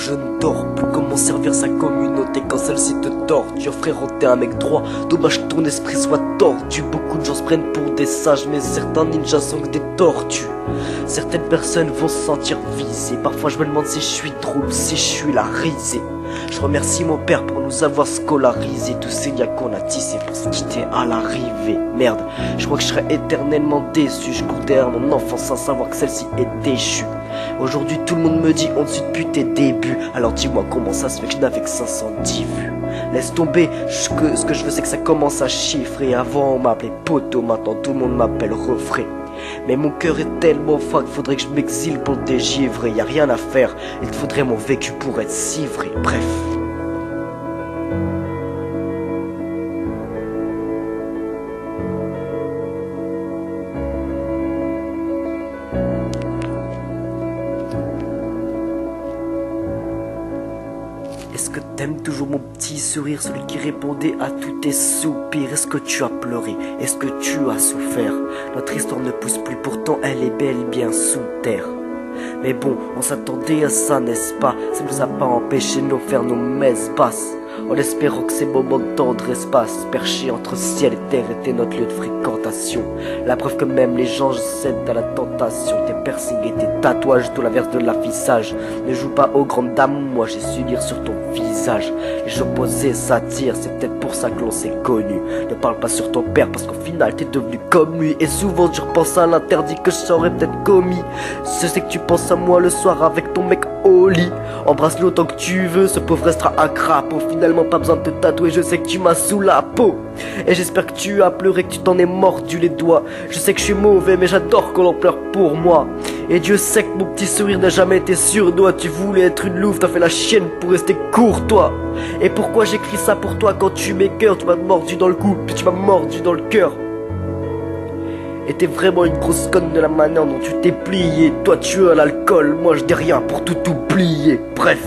je ne dors plus. Comment servir sa communauté quand celle-ci te torture? Frérot, t'es un mec droit, dommage que ton esprit soit tordu. Beaucoup de gens se prennent pour des sages, mais certains ninjas sont que des tortues. Certaines personnes vont se sentir visées. Parfois je me demande si je suis trouble, si je suis la risée. Je remercie mon père pour nous avoir scolarisés. Tous ces liens qu'on a tissés pour se quitter à l'arrivée. Merde, je crois que je serai éternellement déçu. Je cours derrière mon enfance sans savoir que celle-ci est déchue. Aujourd'hui tout le monde me dit on te suit depuis tes débuts. Alors dis-moi comment ça se fait que je n'avais que 510 vues. Laisse tomber, ce que je veux c'est que ça commence à chiffrer. Avant on m'appelait poteau, maintenant tout le monde m'appelle refrain. Mais mon cœur est tellement froid qu'il faudrait que je m'exile pour te dégivrer. Y'a rien à faire, il te faudrait mon vécu pour être si vrai. Bref. Est-ce que t'aimes toujours mon petit sourire, celui qui répondait à tous tes soupirs? Est-ce que tu as pleuré? Est-ce que tu as souffert? Notre histoire ne pousse plus, pourtant elle est bel et bien sous terre. Mais bon, on s'attendait à ça, n'est-ce pas? Ça nous a pas empêché de nous faire nos messes basses, en espérant que ces moments de tendresse passent. Perchés entre ciel et terre était notre lieu de fréquentation. La preuve que même les gens cèdent à la tentation. Tes piercings et tes tatouages, tout l'inverse de l'affichage. Ne joue pas aux grandes dames, moi j'ai su lire sur ton visage. Les opposés s'attirent, c'est peut-être pour ça que l'on s'est connu. Ne parle pas sur ton père parce qu'au final t'es devenu comme lui. Et souvent je repense à l'interdit que j'aurais peut-être commis. Je sais que tu penses à moi le soir avec ton mec au lit. Embrasse-le autant que tu veux, ce pauvre restera un crapaud. Finalement pas besoin de te tatouer, je sais que tu m'as sous la peau. Et j'espère que tu as pleuré, que tu t'en es mordu les doigts. Je sais que je suis mauvais mais j'adore qu'on en pleure pour moi. Et Dieu sait que mon petit sourire n'a jamais été surdois. Tu voulais être une louve, t'as fait la chienne pour rester courtois. Et pourquoi j'écris ça pour toi quand tu m'écœures? Tu m'as mordu dans le cou, puis tu m'as mordu dans le cœur. Et t'es vraiment une grosse conne de la manière dont tu t'es plié. Toi tu as l'alcool, moi je dis rien pour tout oublier. Bref.